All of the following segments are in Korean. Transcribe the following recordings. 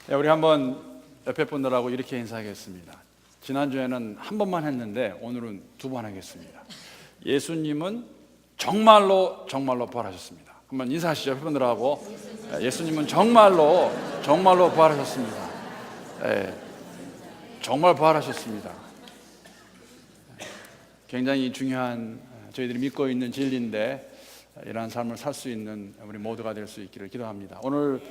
우리 한번 옆에 분들하고 이렇게 인사하겠습니다. 지난주에는 한 번만 했는데 오늘은 두 번 하겠습니다. 예수님은 정말로 부활하셨습니다. 한번 인사하시죠. 옆에 분들하고. 예수님은 정말로 부활하셨습니다. 정말 부활하셨습니다. 굉장히 중요한 저희들이 믿고 있는 진리인데 이러한 삶을 살 수 있는 우리 모두가 될 수 있기를 기도합니다. 오늘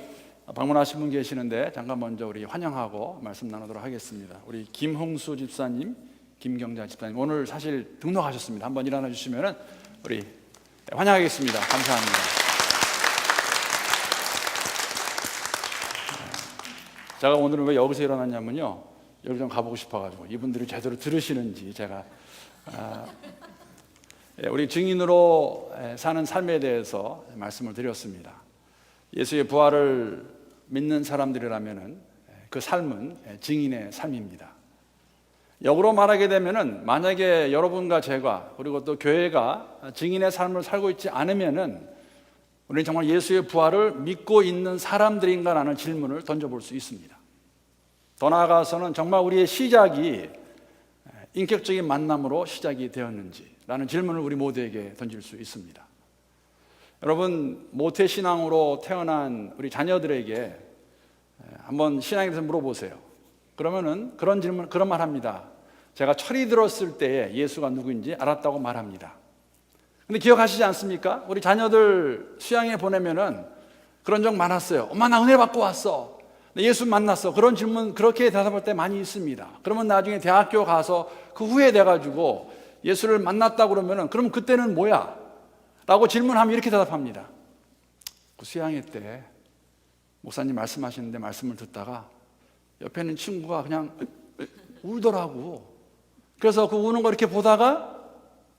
방문하신 분 계시는데 잠깐 먼저 우리 환영하고 말씀 나누도록 하겠습니다. 우리 김홍수 집사님, 김경자 집사님 오늘 사실 등록하셨습니다. 한번 일어나 주시면은 우리 환영하겠습니다. 감사합니다. 제가 오늘은 왜 여기서 일어났냐면요, 여기 좀 가보고 싶어가지고 이분들이 제대로 들으시는지 제가 우리 증인으로 사는 삶에 대해서 말씀을 드렸습니다. 예수의 부활을 믿는 사람들이라면은 그 삶은 증인의 삶입니다. 역으로 말하게 되면은 만약에 여러분과 제가 그리고 또 교회가 증인의 삶을 살고 있지 않으면은 우리는 정말 예수의 부활을 믿고 있는 사람들인가라는 질문을 던져볼 수 있습니다. 더 나아가서는 정말 우리의 시작이 인격적인 만남으로 시작이 되었는지라는 질문을 우리 모두에게 던질 수 있습니다. 여러분, 모태신앙으로 태어난 우리 자녀들에게 한번 신앙에 대해서 물어보세요. 그러면은 그런 말 합니다. 제가 철이 들었을 때에 예수가 누구인지 알았다고 말합니다. 근데 기억하시지 않습니까? 우리 자녀들 수양회 보내면은 그런 적 많았어요. 엄마, 나 은혜 받고 왔어. 예수 만났어. 그런 질문 그렇게 대답할 때 많이 있습니다. 그러면 나중에 대학교 가서 그 후에 돼가지고 예수를 만났다 그러면은 그럼 그때는 뭐야? 라고 질문하면 이렇게 대답합니다. 그 수양회 때 목사님 말씀하시는데 말씀을 듣다가 옆에 있는 친구가 그냥 울더라고. 그래서 그 우는 거 이렇게 보다가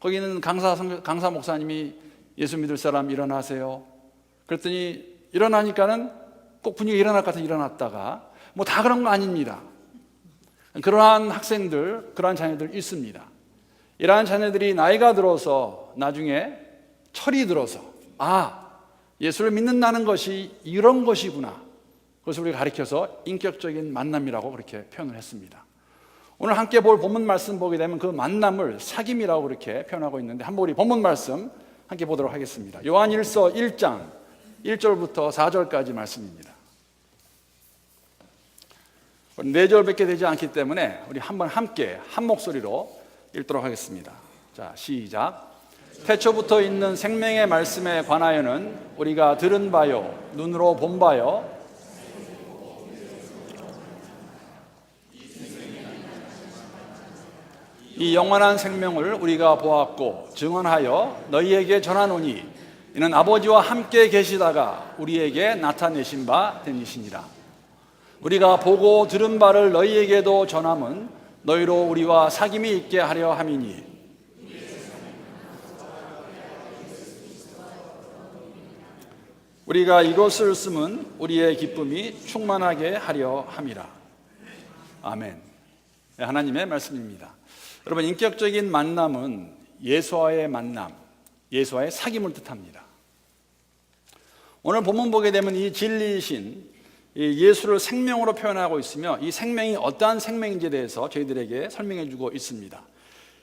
거기 있는 강사 목사님이 예수 믿을 사람 일어나세요. 그랬더니 일어나니까는 꼭 분위기가 일어날 것 같아서 일어났다가 뭐 다 그런 거 아닙니다. 그러한 학생들, 그러한 자녀들 있습니다. 이러한 자녀들이 나이가 들어서 나중에 철이 들어서 예수를 믿는다는 것이 이런 것이구나. 그것을 우리가 가리켜서 인격적인 만남이라고 그렇게 표현을 했습니다. 오늘 함께 볼 본문 말씀 보게 되면 그 만남을 사귐이라고 그렇게 표현하고 있는데 한번 우리 본문 말씀 함께 보도록 하겠습니다. 요한일서 1장 1절부터 4절까지 말씀입니다. 4절밖에 되지 않기 때문에 우리 한번 함께 한 목소리로 읽도록 하겠습니다. 자, 시작. 태초부터 있는 생명의 말씀에 관하여는 우리가 들은 바요 눈으로 본 바요 이 영원한 생명을 우리가 보았고 증언하여 너희에게 전하노니 이는 아버지와 함께 계시다가 우리에게 나타내신 바 되니시니라. 우리가 보고 들은 바를 너희에게도 전함은 너희로 우리와 사귐이 있게 하려 함이니 우리가 이것을 쓰면 우리의 기쁨이 충만하게 하려 함이라. 아멘. 하나님의 말씀입니다. 여러분, 인격적인 만남은 예수와의 만남, 예수와의 사귐을 뜻합니다. 오늘 본문 보게 되면 이 진리이신 예수를 생명으로 표현하고 있으며 이 생명이 어떠한 생명인지에 대해서 저희들에게 설명해 주고 있습니다.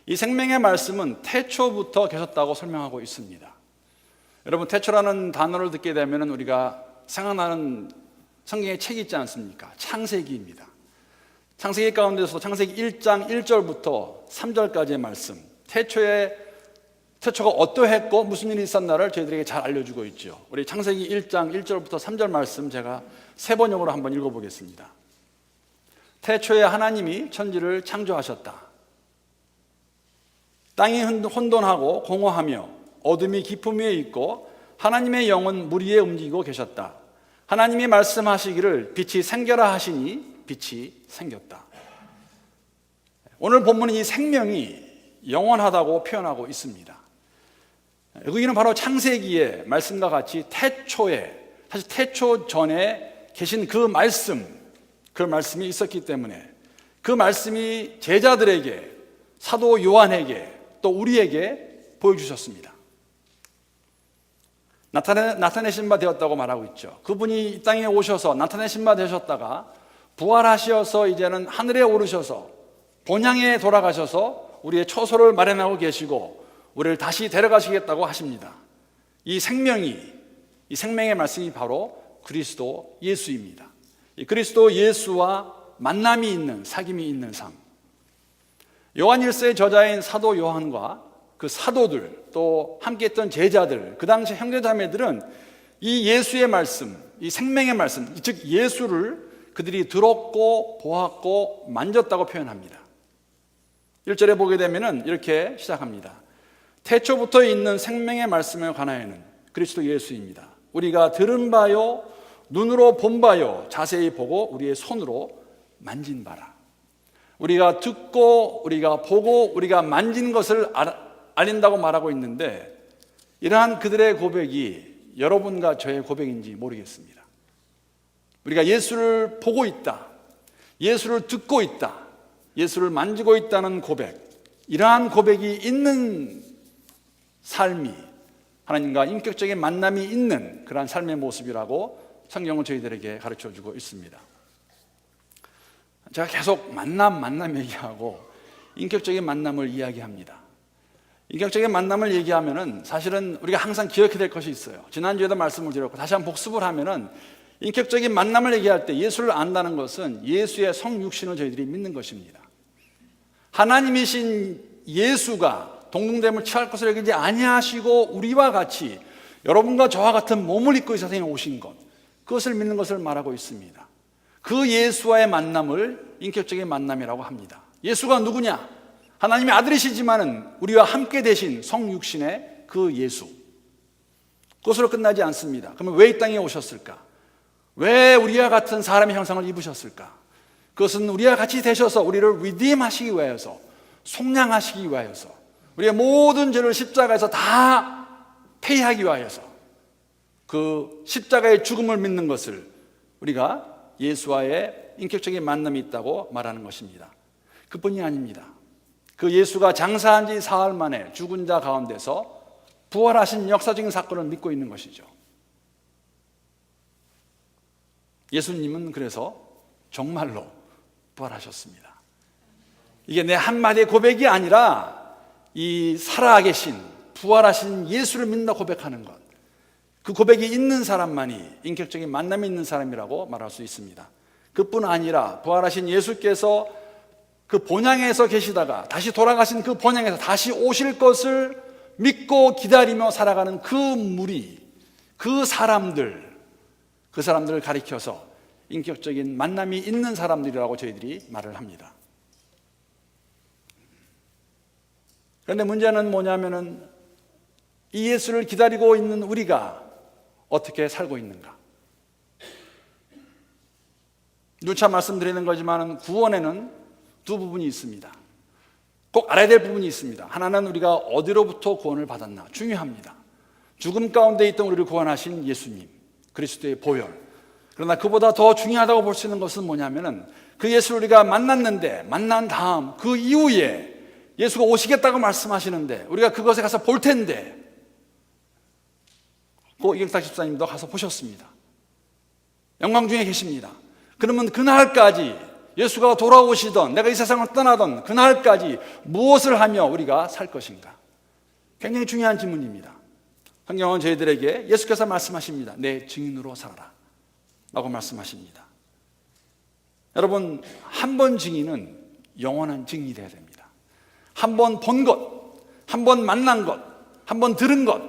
이 생명의 말씀은 태초부터 계셨다고 설명하고 있습니다. 여러분, 태초라는 단어를 듣게 되면 우리가 생각나는 성경의 책이 있지 않습니까? 창세기입니다. 창세기 가운데서 창세기 1장 1절부터 3절까지의 말씀, 태초가 어떠했고 무슨 일이 있었나를 저희들에게 잘 알려주고 있죠. 우리 창세기 1장 1절부터 3절 말씀 제가 세 번역으로 한번 읽어보겠습니다. 태초에 하나님이 천지를 창조하셨다. 땅이 혼돈하고 공허하며 어둠이 깊음 위에 있고 하나님의 영은 물 위에 움직이고 계셨다. 하나님이 말씀하시기를 빛이 생겨라 하시니 빛이 생겼다. 오늘 본문은 이 생명이 영원하다고 표현하고 있습니다. 여기는 바로 창세기의 말씀과 같이 태초에, 사실 태초 전에 계신 그 말씀이 있었기 때문에 그 말씀이 제자들에게, 사도 요한에게 또 우리에게 보여주셨습니다. 나타내신 바 되었다고 말하고 있죠. 그분이 이 땅에 오셔서 나타내신 바 되셨다가 부활하셔서 이제는 하늘에 오르셔서 본향에 돌아가셔서 우리의 처소를 마련하고 계시고 우리를 다시 데려가시겠다고 하십니다. 이 생명의 말씀이 바로 그리스도 예수입니다. 이 그리스도 예수와 만남이 있는, 사귐이 있는 삶. 요한일서의 저자인 사도 요한과 그 사도들, 또 함께했던 제자들, 그 당시 형제자매들은 이 예수의 말씀, 이 생명의 말씀, 즉 예수를 그들이 들었고 보았고 만졌다고 표현합니다. 1절에 보게 되면 이렇게 시작합니다. 태초부터 있는 생명의 말씀에 관하여는 그리스도 예수입니다. 우리가 들은 바요, 눈으로 본 바요, 자세히 보고 우리의 손으로 만진 바라. 우리가 듣고 우리가 보고 우리가 만진 것을 알린다고 말하고 있는데, 이러한 그들의 고백이 여러분과 저의 고백인지 모르겠습니다. 우리가 예수를 보고 있다, 예수를 듣고 있다, 예수를 만지고 있다는 고백, 이러한 고백이 있는 삶이 하나님과 인격적인 만남이 있는 그러한 삶의 모습이라고 성경은 저희들에게 가르쳐주고 있습니다. 제가 계속 만남 얘기하고 인격적인 만남을 이야기합니다. 인격적인 만남을 얘기하면은 사실은 우리가 항상 기억해야 될 것이 있어요. 지난주에도 말씀을 드렸고 다시 한번 복습을 하면은, 인격적인 만남을 얘기할 때 예수를 안다는 것은 예수의 성육신을 저희들이 믿는 것입니다. 하나님이신 예수가 동등됨을 취할 것을 여기지 아니하시고 우리와 같이 여러분과 저와 같은 몸을 입고 이 세상에 오신 것, 그것을 믿는 것을 말하고 있습니다. 그 예수와의 만남을 인격적인 만남이라고 합니다. 예수가 누구냐? 하나님의 아들이시지만은 우리와 함께 되신 성육신의 그 예수. 그것으로 끝나지 않습니다. 그러면 왜 이 땅에 오셨을까? 왜 우리와 같은 사람의 형상을 입으셨을까? 그것은 우리와 같이 되셔서 우리를 리딤하시기 위하여서, 속량하시기 위하여서, 우리의 모든 죄를 십자가에서 다 폐하기 위하여서, 그 십자가의 죽음을 믿는 것을 우리가 예수와의 인격적인 만남이 있다고 말하는 것입니다. 그뿐이 아닙니다. 그 예수가 장사한 지 사흘 만에 죽은 자 가운데서 부활하신 역사적인 사건을 믿고 있는 것이죠. 예수님은 그래서 정말로 부활하셨습니다. 이게 내 한마디의 고백이 아니라 이 살아계신 부활하신 예수를 믿는다 고백하는 것, 그 고백이 있는 사람만이 인격적인 만남이 있는 사람이라고 말할 수 있습니다. 그뿐 아니라 부활하신 예수께서 그 본향에서 계시다가 다시 돌아가신 그 본향에서 다시 오실 것을 믿고 기다리며 살아가는 그 무리, 그 사람들을 가리켜서 인격적인 만남이 있는 사람들이라고 저희들이 말을 합니다. 그런데 문제는 뭐냐면은 이 예수를 기다리고 있는 우리가 어떻게 살고 있는가? 누차 말씀드리는 거지만 구원에는 두 부분이 있습니다. 꼭 알아야 될 부분이 있습니다. 하나는 우리가 어디로부터 구원을 받았나, 중요합니다. 죽음 가운데 있던 우리를 구원하신 예수님, 그리스도의 보혈. 그러나 그보다 더 중요하다고 볼 수 있는 것은 뭐냐면은 그 예수를 우리가 만났는데, 만난 다음 그 이후에 예수가 오시겠다고 말씀하시는데 우리가 그것에 가서 볼 텐데, 고 이경탁 집사님도 가서 보셨습니다. 영광 중에 계십니다. 그러면 그날까지 예수가 돌아오시던, 내가 이 세상을 떠나던 그날까지 무엇을 하며 우리가 살 것인가? 굉장히 중요한 질문입니다. 성경은 저희들에게 예수께서 말씀하십니다. 내 증인으로 살아라 라고 말씀하십니다. 여러분, 한 번 증인은 영원한 증인이 되어야 됩니다. 한 번 본 것, 한 번 만난 것, 한 번 들은 것,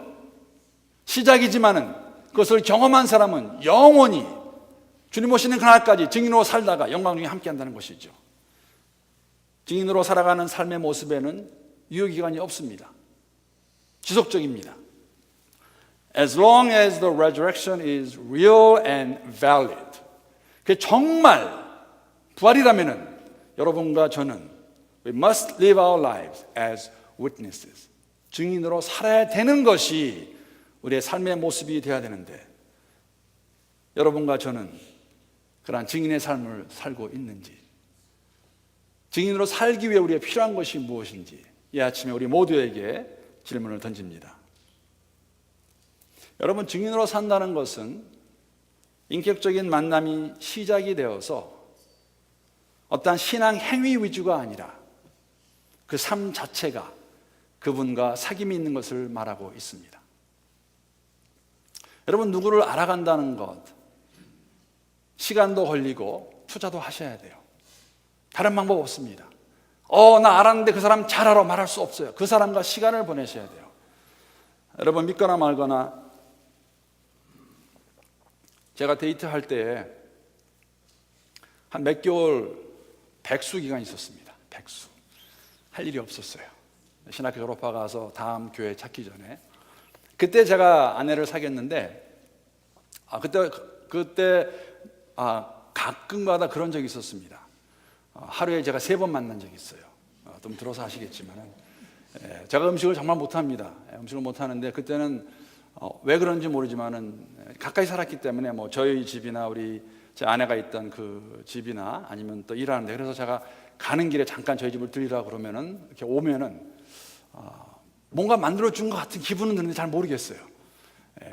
시작이지만은 그것을 경험한 사람은 영원히 주님 오시는 그날까지 증인으로 살다가 영광 중에 함께 한다는 것이죠. 증인으로 살아가는 삶의 모습에는 유효기간이 없습니다. 지속적입니다. As long as the resurrection is real and valid. 그게 정말 부활이라면은 여러분과 저는 we must live our lives as witnesses. 증인으로 살아야 되는 것이 우리의 삶의 모습이 되어야 되는데, 여러분과 저는 그러한 증인의 삶을 살고 있는지, 증인으로 살기 위해 우리가 필요한 것이 무엇인지 이 아침에 우리 모두에게 질문을 던집니다. 여러분, 증인으로 산다는 것은 인격적인 만남이 시작이 되어서 어떠한 신앙 행위 위주가 아니라 그 삶 자체가 그분과 사귐이 있는 것을 말하고 있습니다. 여러분, 누구를 알아간다는 것, 시간도 걸리고 투자도 하셔야 돼요. 다른 방법 없습니다. 나 알았는데 그 사람 잘 알아 말할 수 없어요. 그 사람과 시간을 보내셔야 돼요. 여러분, 믿거나 말거나 제가 데이트할 때 한 몇 개월 백수 기간이 있었습니다. 백수. 할 일이 없었어요. 신학교 졸업하고 가서 다음 교회 찾기 전에. 그때 제가 아내를 사귀었는데 그때 가끔가다 그런 적이 있었습니다. 하루에 제가 3번 만난 적이 있어요. 좀 들어서 아시겠지만 제가 음식을 정말 못합니다. 음식을 못하는데 그때는 왜 그런지 모르지만은 가까이 살았기 때문에 뭐 저희 집이나 우리 제 아내가 있던 그 집이나 아니면 또 일하는데, 그래서 제가 가는 길에 잠깐 저희 집을 들리라 그러면은 이렇게 오면은 뭔가 만들어준 것 같은 기분은 드는데 잘 모르겠어요.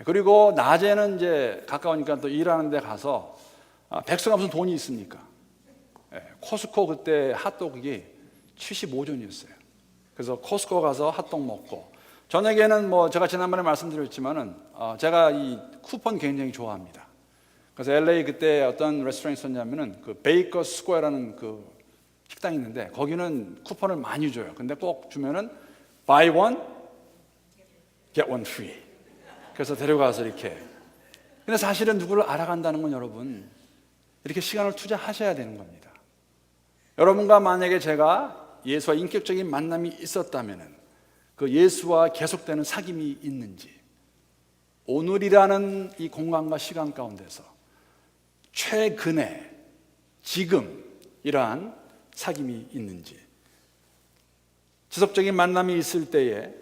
그리고 낮에는 이제 가까우니까 또 일하는 데 가서 백수가 무슨 돈이 있습니까? 코스코 그때 핫도그가 75전이었어요. 그래서 코스코 가서 핫도그 먹고, 저녁에는 뭐 제가 지난번에 말씀드렸지만은 제가 이 쿠폰 굉장히 좋아합니다. 그래서 LA 그때 어떤 레스토랑이 있었냐면은 그 베이커 스퀘어라는 그 식당이 있는데 거기는 쿠폰을 많이 줘요. 근데 꼭 주면은 buy one get one free. 그래서 데려가서 이렇게. 근데 사실은 누구를 알아간다는 건 여러분 이렇게 시간을 투자하셔야 되는 겁니다. 여러분과 만약에 제가 예수와 인격적인 만남이 있었다면은 그 예수와 계속되는 사귐이 있는지, 오늘이라는 이 공간과 시간 가운데서 최근에 지금 이러한 사귐이 있는지, 지속적인 만남이 있을 때에,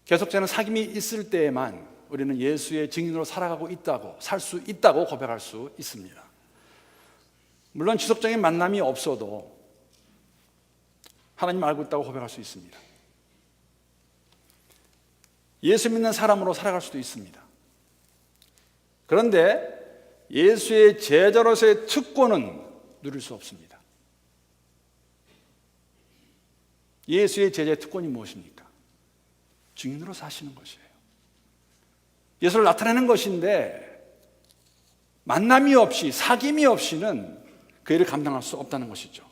계속되는 사귐이 있을 때에만 우리는 예수의 증인으로 살아가고 있다고, 살 수 있다고 고백할 수 있습니다. 물론 지속적인 만남이 없어도 하나님 알고 있다고 고백할 수 있습니다. 예수 믿는 사람으로 살아갈 수도 있습니다. 그런데 예수의 제자로서의 특권은 누릴 수 없습니다. 예수의 제자의 특권이 무엇입니까? 증인으로 사시는 것이에요. 예수를 나타내는 것인데 만남이 없이, 사귐이 없이는 그 일을 감당할 수 없다는 것이죠.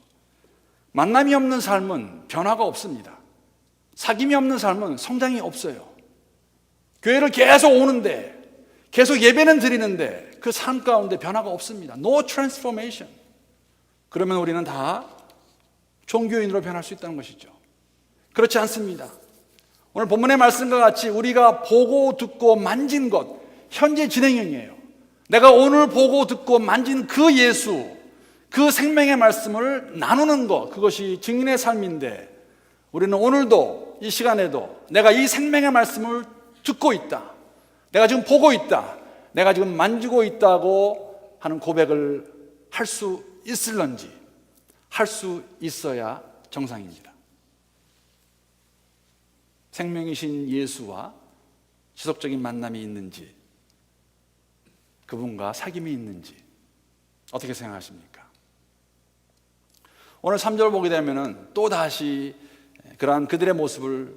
만남이 없는 삶은 변화가 없습니다. 사귐이 없는 삶은 성장이 없어요. 교회를 계속 오는데, 계속 예배는 드리는데 그 삶 가운데 변화가 없습니다. No transformation. 그러면 우리는 다 종교인으로 변할 수 있다는 것이죠. 그렇지 않습니다. 오늘 본문의 말씀과 같이 우리가 보고 듣고 만진 것, 현재 진행형이에요. 내가 오늘 보고 듣고 만진 그 예수, 그 생명의 말씀을 나누는 것, 그것이 증인의 삶인데, 우리는 오늘도 이 시간에도 내가 이 생명의 말씀을 듣고 있다, 내가 지금 보고 있다, 내가 지금 만지고 있다고 하는 고백을 할 수 있을런지, 할 수 있어야 정상입니다. 생명이신 예수와 지속적인 만남이 있는지, 그분과 사귐이 있는지 어떻게 생각하십니까? 오늘 3절 보게 되면 또 다시 그러한 그들의 모습을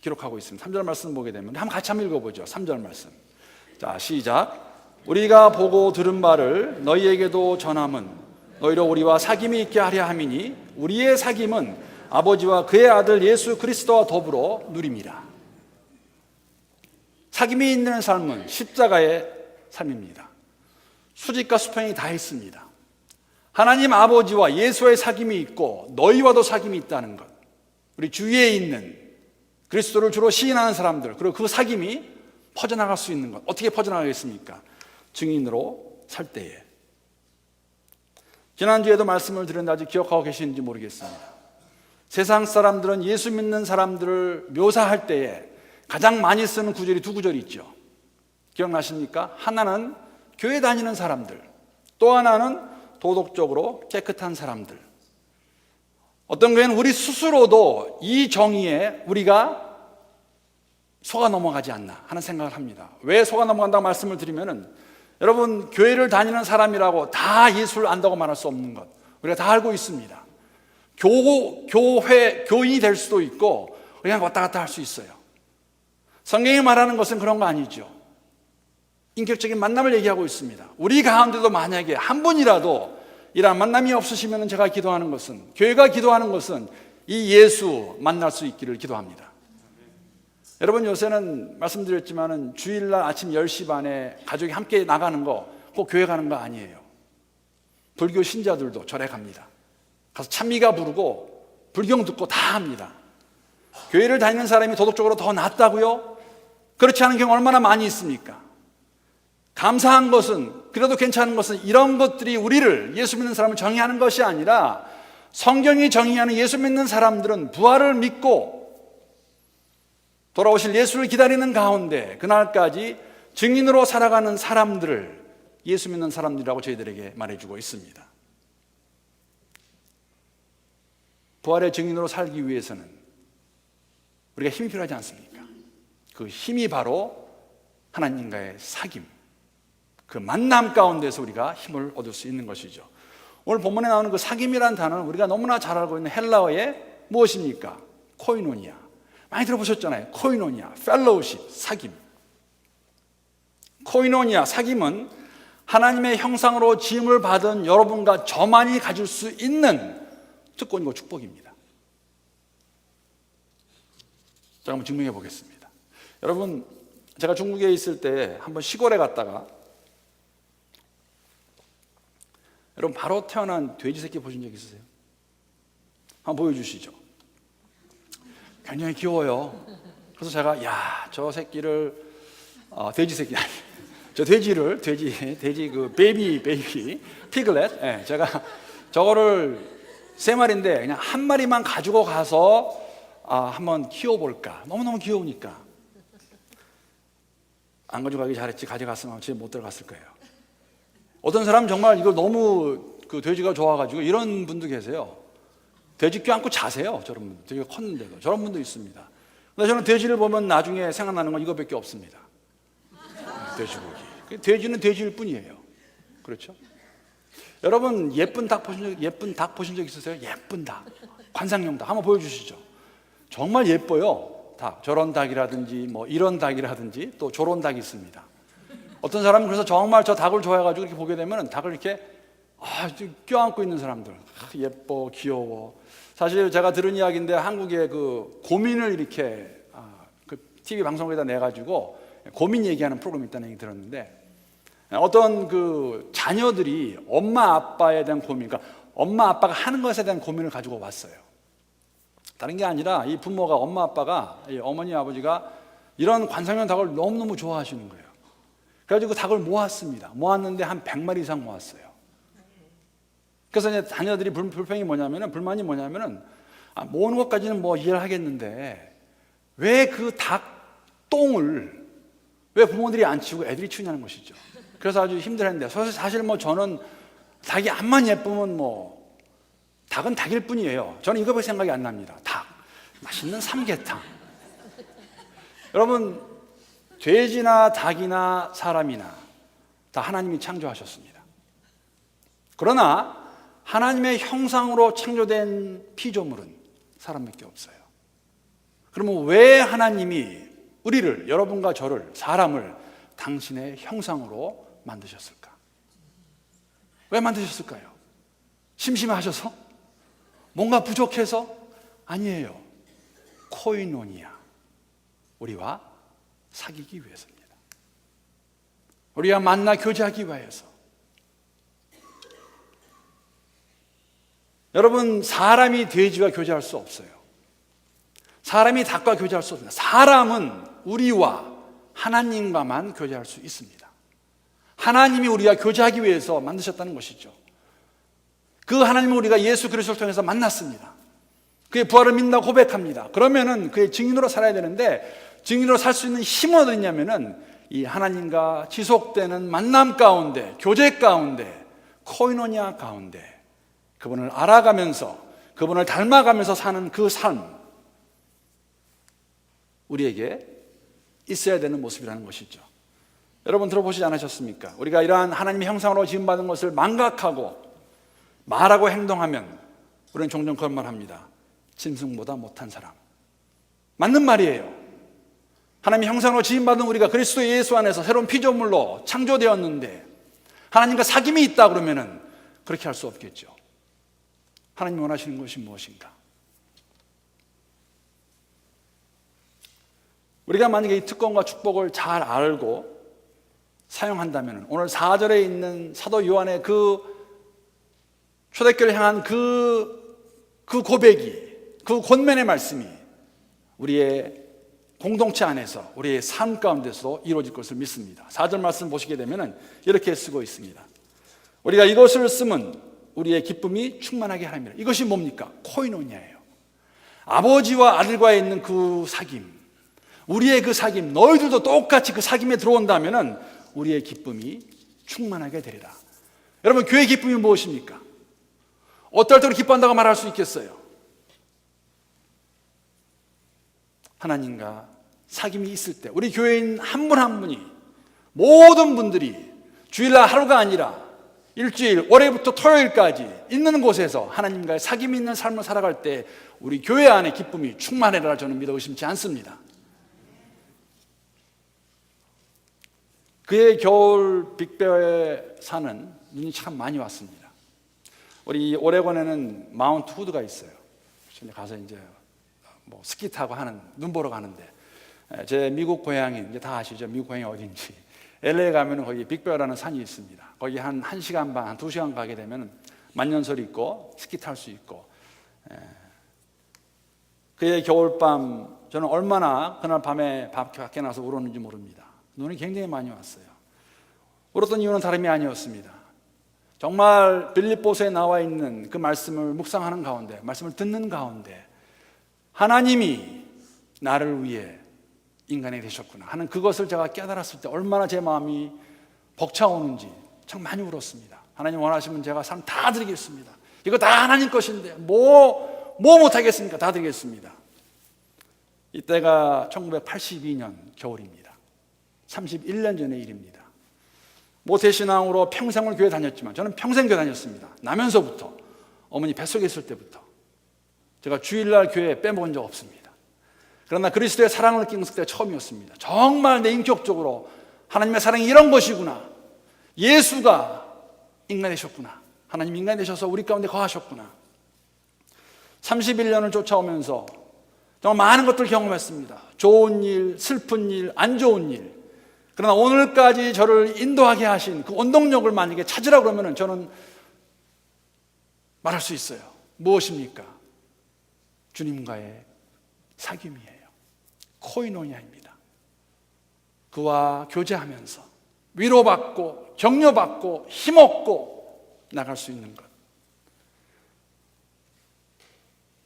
기록하고 있습니다. 3절 말씀 보게 되면 같이 한번 읽어보죠. 3절 말씀. 자, 시작. 우리가 보고 들은 바를 너희에게도 전함은 너희로 우리와 사귐이 있게 하려 함이니 우리의 사귐은 아버지와 그의 아들 예수 그리스도와 더불어 누림이라. 사귐이 있는 삶은 십자가의 삶입니다. 수직과 수평이 다 있습니다. 하나님 아버지와 예수의 사귐이 있고 너희와도 사귐이 있다는 것, 우리 주위에 있는 그리스도를 주로 시인하는 사람들, 그리고 그 사귐이 퍼져나갈 수 있는 것, 어떻게 퍼져나가겠습니까? 증인으로 살 때에. 지난주에도 말씀을 드렸는데 아직 기억하고 계시는지 모르겠습니다. 세상 사람들은 예수 믿는 사람들을 묘사할 때에 가장 많이 쓰는 구절이 두 구절이 있죠. 기억나십니까? 하나는 교회 다니는 사람들, 또 하나는 도덕적으로 깨끗한 사람들. 어떤 교회는 우리 스스로도 이 정의에 우리가 속아 넘어가지 않나 하는 생각을 합니다. 왜 속아 넘어간다고 말씀을 드리면은, 여러분, 교회를 다니는 사람이라고 다 예수를 안다고 말할 수 없는 것. 우리가 다 알고 있습니다. 교회, 교인이 될 수도 있고 그냥 왔다 갔다 할 수 있어요. 성경이 말하는 것은 그런 거 아니죠. 인격적인 만남을 얘기하고 있습니다. 우리 가운데도 만약에 한 분이라도 이러한 만남이 없으시면 제가 기도하는 것은, 교회가 기도하는 것은 이 예수 만날 수 있기를 기도합니다. 여러분, 요새는 말씀드렸지만 주일날 아침 10시 반에 가족이 함께 나가는 거 꼭 교회 가는 거 아니에요. 불교 신자들도 절에 갑니다. 가서 찬미가 부르고 불경 듣고 다 합니다. 교회를 다니는 사람이 도덕적으로 더 낫다고요? 그렇지 않은 경우 얼마나 많이 있습니까? 감사한 것은, 그래도 괜찮은 것은 이런 것들이 우리를, 예수 믿는 사람을 정의하는 것이 아니라 성경이 정의하는 예수 믿는 사람들은 부활을 믿고 돌아오실 예수를 기다리는 가운데 그날까지 증인으로 살아가는 사람들을 예수 믿는 사람들이라고 저희들에게 말해주고 있습니다. 부활의 증인으로 살기 위해서는 우리가 힘이 필요하지 않습니까? 그 힘이 바로 하나님과의 사귐, 그 만남 가운데서 우리가 힘을 얻을 수 있는 것이죠. 오늘 본문에 나오는 그 사귐이라는 단어는 우리가 너무나 잘 알고 있는 헬라어의 무엇입니까? 코이노니아. 많이 들어보셨잖아요. 코이노니아, 펠로우십, 사귐. 코이노니아, 사귐은 하나님의 형상으로 지음을 받은 여러분과 저만이 가질 수 있는 특권이고 축복입니다. 제가 한번 증명해 보겠습니다. 여러분, 제가 중국에 있을 때 한번 시골에 갔다가, 여러분 바로 태어난 돼지 새끼 보신 적 있으세요? 한번 보여주시죠. 굉장히 귀여워요. 그래서 제가 저 새끼를 돼지 새끼 아니, 저 돼지를 돼지 그 베이비 피글렛, 제가 저거를 3마리인데 그냥 한 마리만 가지고 가서 한번 키워볼까. 너무너무 귀여우니까. 안 가져가기 잘했지. 가져갔으면 집에 못 들어갔을 거예요. 어떤 사람은 정말 이걸 너무 그 돼지가 좋아가지고 이런 분도 계세요. 돼지 껴안고 자세요. 저런 분, 돼지가 컸는데도 저런 분도 있습니다. 근데 저는 돼지를 보면 나중에 생각나는 건 이거밖에 없습니다. 돼지고기. 돼지는 돼지일 뿐이에요. 그렇죠? 여러분, 예쁜 닭 보신 적 있으세요? 예쁜 닭, 관상용 닭 한번 보여주시죠. 정말 예뻐요. 닭, 저런 닭이라든지 뭐 이런 닭이라든지 또 저런 닭이 있습니다. 어떤 사람은 그래서 정말 저 닭을 좋아해가지고 이렇게 보게 되면 닭을 이렇게 껴안고 있는 사람들, 예뻐, 귀여워. 사실 제가 들은 이야기인데 한국의 그 고민을 이렇게 그 TV 방송에다 내가지고 고민 얘기하는 프로그램이 있다는 얘기 들었는데, 어떤 그 자녀들이 엄마 아빠에 대한 고민, 그러니까 엄마 아빠가 하는 것에 대한 고민을 가지고 왔어요. 다른 게 아니라 이 부모가, 엄마 아빠가, 이 어머니 아버지가 이런 관상용 닭을 너무너무 좋아하시는 거예요. 그래가지고 그 닭을 모았습니다. 모았는데 한 100마리 이상 모았어요. 그래서 이제 자녀들이 불만이 뭐냐면은 모으는 것까지는 뭐 이해를 하겠는데 왜 그 닭 똥을 왜 부모들이 안 치우고 애들이 치우냐는 것이죠. 그래서 아주 힘들었는데, 사실 뭐 저는 닭이 암만 예쁘면 뭐 닭은 닭일 뿐이에요. 저는 이거밖에 생각이 안 납니다. 닭, 맛있는 삼계탕. 여러분, 돼지나 닭이나 사람이나 다 하나님이 창조하셨습니다. 그러나 하나님의 형상으로 창조된 피조물은 사람밖에 없어요. 그러면 왜 하나님이 우리를, 여러분과 저를, 사람을 당신의 형상으로 만드셨을까? 왜 만드셨을까요? 심심하셔서? 뭔가 부족해서? 아니에요. 코이노니아, 우리와 사귀기 위해서입니다. 우리와 만나 교제하기 위해서. 여러분, 사람이 돼지와 교제할 수 없어요. 사람이 닭과 교제할 수 없습니다. 사람은 우리와 하나님과만 교제할 수 있습니다. 하나님이 우리와 교제하기 위해서 만드셨다는 것이죠. 그 하나님을 우리가 예수 그리스도를 통해서 만났습니다. 그의 부활을 믿는다고 고백합니다. 그러면은 그의 증인으로 살아야 되는데, 증인으로 살 수 있는 힘은 어디 있냐면은 이 하나님과 지속되는 만남 가운데, 교제 가운데, 코이노니아 가운데 그분을 알아가면서, 그분을 닮아가면서 사는 그 삶, 우리에게 있어야 되는 모습이라는 것이죠. 여러분, 들어보시지 않으셨습니까? 우리가 이러한 하나님의 형상으로 지음받은 것을 망각하고 말하고 행동하면 우리는 종종 그런 말 합니다. 짐승보다 못한 사람. 맞는 말이에요. 하나님의 형상으로 지음받은 우리가 그리스도 예수 안에서 새로운 피조물로 창조되었는데 하나님과 사귐이 있다 그러면은 그렇게 할 수 없겠죠. 하나님 원하시는 것이 무엇인가? 우리가 만약에 이 특권과 축복을 잘 알고 사용한다면 오늘 4절에 있는 사도 요한의 그 초대교회를 향한 그 고백이, 그 권면의 말씀이 우리의 공동체 안에서 우리의 삶 가운데서 이루어질 것을 믿습니다. 4절 말씀 보시게 되면 이렇게 쓰고 있습니다. 우리가 이것을 쓰면 우리의 기쁨이 충만하게 하랍니다. 이것이 뭡니까? 코이노니아예요. 아버지와 아들과의 있는 그 사귐, 우리의 그 사귐, 너희들도 똑같이 그 사귐에 들어온다면 우리의 기쁨이 충만하게 되리라. 여러분, 교회의 기쁨이 무엇입니까? 어떨 때 우리 기뻐한다고 말할 수 있겠어요? 하나님과 사귐이 있을 때, 우리 교회인 한 분 한 분이, 모든 분들이 주일날 하루가 아니라 일주일, 월요일부터 토요일까지 있는 곳에서 하나님과의 사귐이 있는 삶을 살아갈 때 우리 교회 안에 기쁨이 충만해라. 저는 믿어 의심치 않습니다. 그해 겨울 빅베어에 사는 눈이 참 많이 왔습니다. 우리 오레곤에는 마운트 후드가 있어요. 가서 이제 뭐 스키 타고 하는, 눈 보러 가는데, 제 미국 고향이 이제 다 아시죠? 미국 고향이 어딘지. LA 가면은 거기 빅베어라는 산이 있습니다. 거기 한 1시간 반, 한 2시간 가게 되면 만년설이 있고 스키 탈 수 있고. 그해 겨울밤 저는 얼마나 그날 밤에 밖에 나서 울었는지 모릅니다. 눈이 굉장히 많이 왔어요. 울었던 이유는 다름이 아니었습니다. 정말 빌립보서에 나와 있는 그 말씀을 묵상하는 가운데, 말씀을 듣는 가운데 하나님이 나를 위해 인간이 되셨구나 하는 그것을 제가 깨달았을 때 얼마나 제 마음이 벅차오는지 참 많이 울었습니다. 하나님 원하시면 제가 삶 다 드리겠습니다. 이거 다 하나님 것인데 뭐 못하겠습니까? 다 드리겠습니다. 이때가 1982년 겨울입니다. 31년 전의 일입니다. 모태신앙으로 평생을 교회 다녔지만 저는 평생 교회 다녔습니다. 나면서부터, 어머니 뱃속에 있을 때부터 제가 주일날 교회에 빼먹은 적 없습니다. 그러나 그리스도의 사랑을 느낀 그때 처음이었습니다. 정말 내 인격적으로 하나님의 사랑이 이런 것이구나, 예수가 인간 되셨구나, 하나님 인간 되셔서 우리 가운데 거하셨구나. 31년을 쫓아오면서 정말 많은 것들을 경험했습니다. 좋은 일, 슬픈 일, 안 좋은 일. 그러나 오늘까지 저를 인도하게 하신 그 원동력을 만약에 찾으라 그러면 저는 말할 수 있어요. 무엇입니까? 주님과의 사귐이에요. 코이노니아입니다. 그와 교제하면서 위로받고 격려받고 힘없고 나갈 수 있는 것.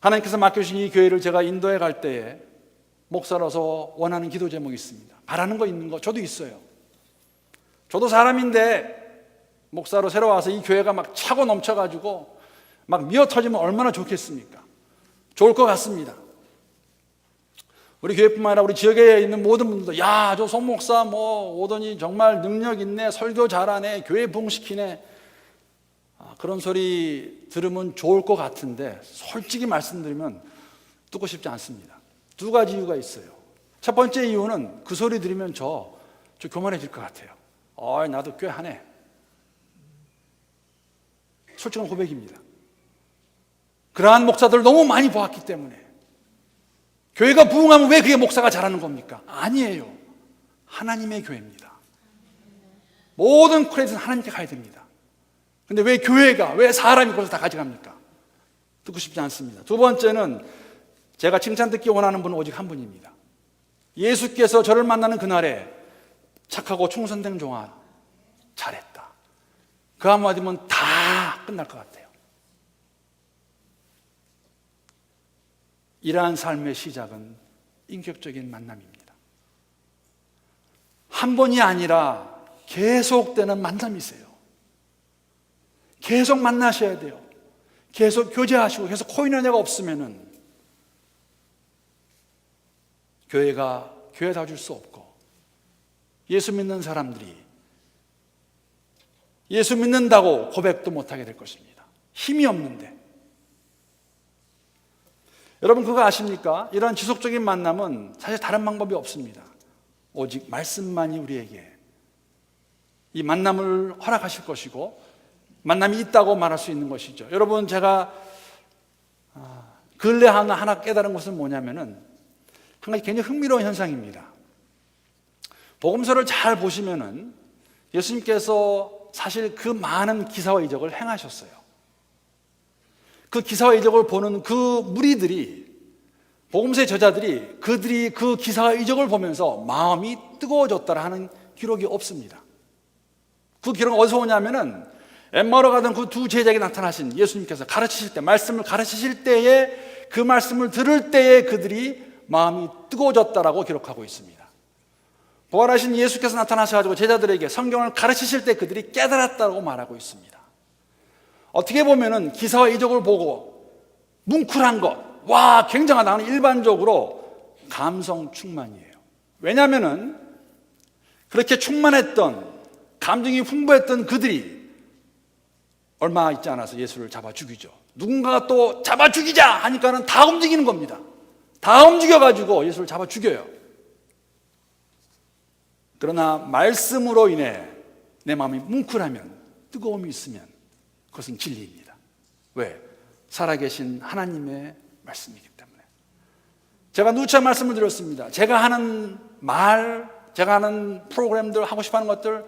하나님께서 맡겨주신 이 교회를 제가 인도해 갈 때에 목사로서 원하는 기도 제목이 있습니다. 바라는 거 있는 거 저도 있어요. 저도 사람인데 목사로 새로 와서 이 교회가 막 차고 넘쳐가지고 막 미어터지면 얼마나 좋겠습니까? 좋을 것 같습니다. 우리 교회뿐만 아니라 우리 지역에 있는 모든 분들도 야, 저 송 목사 뭐 오더니 정말 능력 있네, 설교 잘하네, 교회 부흥시키네, 그런 소리 들으면 좋을 것 같은데 솔직히 말씀드리면 듣고 싶지 않습니다. 두 가지 이유가 있어요. 첫 번째 이유는 그 소리 들으면 저 교만해질 것 같아요. 나도 꽤 하네. 솔직한 고백입니다. 그러한 목사들을 너무 많이 보았기 때문에. 교회가 부흥하면 왜 그게 목사가 잘하는 겁니까? 아니에요. 하나님의 교회입니다. 모든 크레딧은 하나님께 가야 됩니다. 근데 왜 교회가, 왜 사람이 그것을 다 가져갑니까? 듣고 싶지 않습니다. 두 번째는 제가 칭찬 듣기 원하는 분은 오직 한 분입니다. 예수께서 저를 만나는 그날에 착하고 충성된 종아, 잘했다. 그 한마디면 다 끝날 것 같아요. 이러한 삶의 시작은 인격적인 만남입니다. 한 번이 아니라 계속되는 만남이세요. 계속 만나셔야 돼요. 계속 교제하시고 계속 코이노니아가 없으면은 교회가 교회다워질 수 없고, 예수 믿는 사람들이 예수 믿는다고 고백도 못하게 될 것입니다. 힘이 없는데. 여러분 그거 아십니까? 이러한 지속적인 만남은 사실 다른 방법이 없습니다. 오직 말씀만이 우리에게 이 만남을 허락하실 것이고 만남이 있다고 말할 수 있는 것이죠. 여러분 제가 근래 하나 깨달은 것은 뭐냐면은 한 가지 굉장히 흥미로운 현상입니다. 복음서를 잘 보시면은 예수님께서 사실 그 많은 기사와 이적을 행하셨어요. 그 기사와 이적을 보는 그 무리들이, 복음서의 저자들이 그들이 그 기사와 이적을 보면서 마음이 뜨거워졌다라 하는 기록이 없습니다. 그 기록은 어디서 오냐면은 엠마오로 가던 그 두 제자에게 나타나신 예수님께서 가르치실 때, 말씀을 가르치실 때에 그 말씀을 들을 때에 그들이 마음이 뜨거워졌다라고 기록하고 있습니다. 부활하신 예수께서 나타나셔가지고 제자들에게 성경을 가르치실 때 그들이 깨달았다고 말하고 있습니다. 어떻게 보면은 기사와 이적을 보고 뭉클한 것, 와 굉장하다 하는 일반적으로 감성 충만이에요. 왜냐하면은 그렇게 충만했던, 감정이 풍부했던 그들이 얼마 있지 않아서 예수를 잡아 죽이죠. 누군가가 또 잡아 죽이자 하니까는 다 움직이는 겁니다. 다 움직여가지고 예수를 잡아 죽여요. 그러나 말씀으로 인해 내 마음이 뭉클하면, 뜨거움이 있으면 그것은 진리입니다. 왜? 살아계신 하나님의 말씀이기 때문에. 제가 누차 말씀을 드렸습니다. 제가 하는 말, 제가 하는 프로그램들, 하고 싶어 하는 것들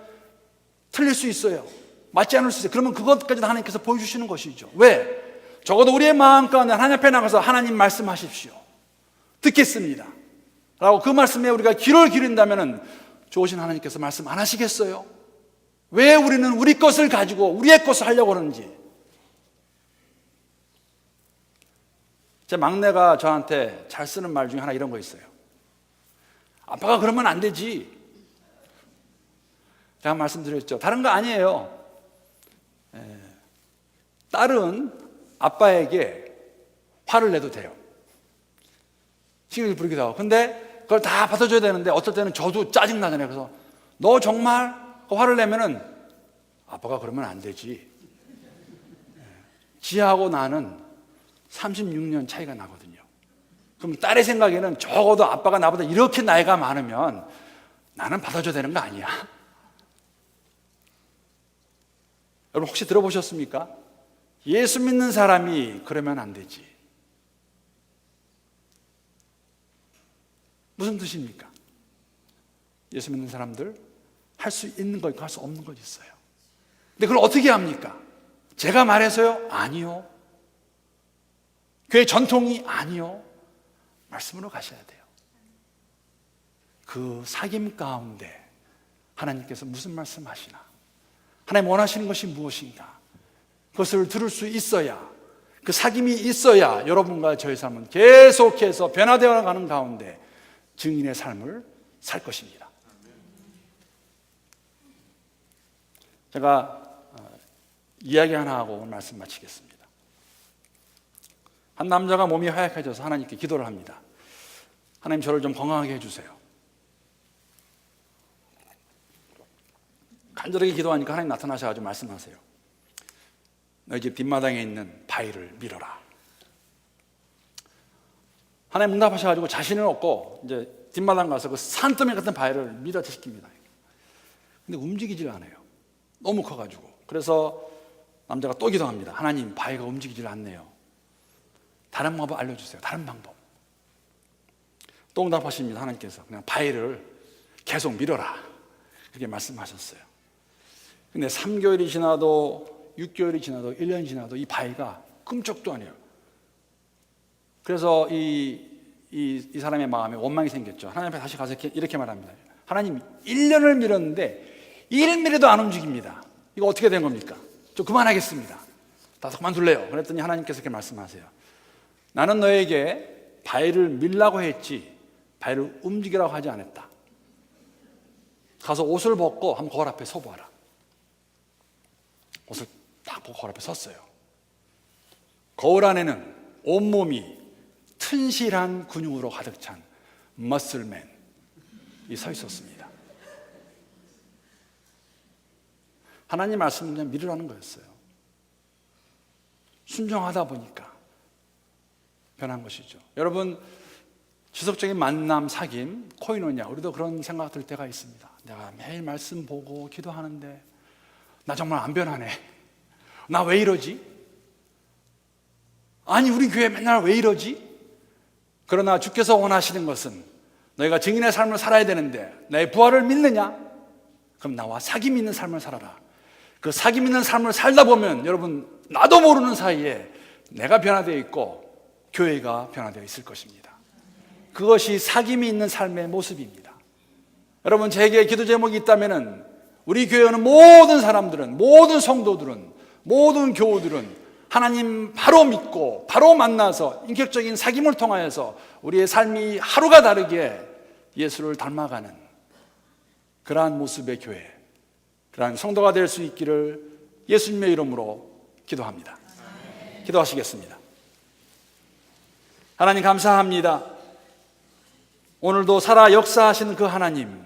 틀릴 수 있어요. 맞지 않을 수 있어요. 그러면 그것까지도 하나님께서 보여주시는 것이죠. 왜? 적어도 우리의 마음 가운데 하나님 앞에 나가서 하나님 말씀하십시오, 듣겠습니다 라고 그 말씀에 우리가 귀를 기울인다면 좋으신 하나님께서 말씀 안 하시겠어요? 왜 우리는 우리 것을 가지고 우리의 것을 하려고 하는지. 제 막내가 저한테 잘 쓰는 말 중에 하나 이런 거 있어요. 아빠가 그러면 안 되지. 제가 말씀드렸죠. 다른 거 아니에요. 딸은 아빠에게 화를 내도 돼요. 신경을 부리기도 하고. 근데 그걸 다 받아줘야 되는데 어떨 때는 저도 짜증나잖아요. 그래서 너 정말 화를 내면은 아빠가 그러면 안 되지. 지하고 나는 36년 차이가 나거든요. 그럼 딸의 생각에는 적어도 아빠가 나보다 이렇게 나이가 많으면 나는 받아줘야 되는 거 아니야. 여러분 혹시 들어보셨습니까? 예수 믿는 사람이 그러면 안 되지. 무슨 뜻입니까? 예수 믿는 사람들 할 수 있는 거 있고 할 수 없는 것 있어요. 근데 그걸 어떻게 합니까? 제가 말해서요? 아니요. 교회 전통이 아니요. 말씀으로 가셔야 돼요. 그 사귐 가운데 하나님께서 무슨 말씀하시나, 하나님 원하시는 것이 무엇인가, 그것을 들을 수 있어야, 그 사귐이 있어야 여러분과 저의 삶은 계속해서 변화되어 가는 가운데 증인의 삶을 살 것입니다. 제가 이야기 하나 하고 오늘 말씀 마치겠습니다. 한 남자가 몸이 허약해져서 하나님께 기도를 합니다. 하나님 저를 좀 건강하게 해주세요. 간절하게 기도하니까 하나님 나타나셔가지고 말씀하세요. 너희 집 뒷마당에 있는 바위를 밀어라. 하나님 응답하셔가지고 자신을 얻고 이제 뒷마당 가서 그 산더미 같은 바위를 밀어제시킵니다. 근데 움직이질 않아요. 너무 커가지고. 그래서 남자가 또 기도합니다. 하나님 바위가 움직이질 않네요. 다른 방법 알려주세요. 다른 방법. 또 응답하십니다. 하나님께서 그냥 바위를 계속 밀어라, 그렇게 말씀하셨어요. 근데 3개월이 지나도 6개월이 지나도 1년이 지나도 이 바위가 끔찍도 안 해요. 그래서 이 사람의 마음에 원망이 생겼죠. 하나님 앞에 다시 가서 이렇게 말합니다. 하나님 1년을 밀었는데 1mm도 안 움직입니다. 이거 어떻게 된 겁니까? 저 그만하겠습니다. 다 그만둘래요. 그랬더니 하나님께서 이렇게 말씀하세요. 나는 너에게 바위를 밀라고 했지 바위를 움직이라고 하지 않았다. 가서 옷을 벗고 한번 거울 앞에 서보아라. 옷을 딱 벗고 거울 앞에 섰어요. 거울 안에는 온몸이 튼실한 근육으로 가득 찬 머슬맨이 서 있었습니다. 하나님 말씀은 그냥 믿으라는 거였어요. 순종하다 보니까 변한 것이죠. 여러분, 지속적인 만남, 사귐, 코이노냐, 우리도 그런 생각 들 때가 있습니다. 내가 매일 말씀 보고 기도하는데 나 정말 안 변하네. 나 왜 이러지? 아니, 우리 교회 맨날 왜 이러지? 그러나 주께서 원하시는 것은 너희가 증인의 삶을 살아야 되는데 나의 부활을 믿느냐? 그럼 나와 사귐 있는 삶을 살아라. 그 사귐 있는 삶을 살다 보면 여러분, 나도 모르는 사이에 내가 변화되어 있고 교회가 변화되어 있을 것입니다. 그것이 사귐이 있는 삶의 모습입니다. 여러분, 제게 기도 제목이 있다면 우리 교회는 모든 사람들은, 모든 성도들은, 모든 교우들은 하나님 바로 믿고 바로 만나서 인격적인 사귐을 통하여서 우리의 삶이 하루가 다르게 예수를 닮아가는 그러한 모습의 교회, 그러한 성도가 될 수 있기를 예수님의 이름으로 기도합니다. 기도하시겠습니다. 하나님, 감사합니다. 오늘도 살아 역사하시는 그 하나님,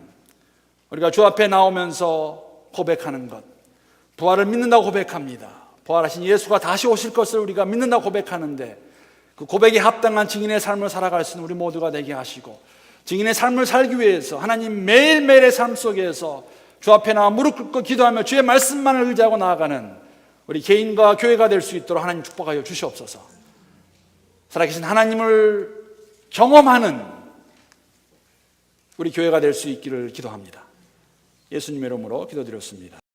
우리가 주 앞에 나오면서 고백하는 것, 부활을 믿는다고 고백합니다. 부활하신 예수가 다시 오실 것을 우리가 믿는다고 고백하는데 그 고백에 합당한 증인의 삶을 살아갈 수 있는 우리 모두가 되게 하시고, 증인의 삶을 살기 위해서 하나님 매일매일의 삶 속에서 주 앞에 나와 무릎 꿇고 기도하며 주의 말씀만을 의지하고 나아가는 우리 개인과 교회가 될 수 있도록 하나님 축복하여 주시옵소서. 살아계신 하나님을 경험하는 우리 교회가 될 수 있기를 기도합니다. 예수님의 이름으로 기도드렸습니다.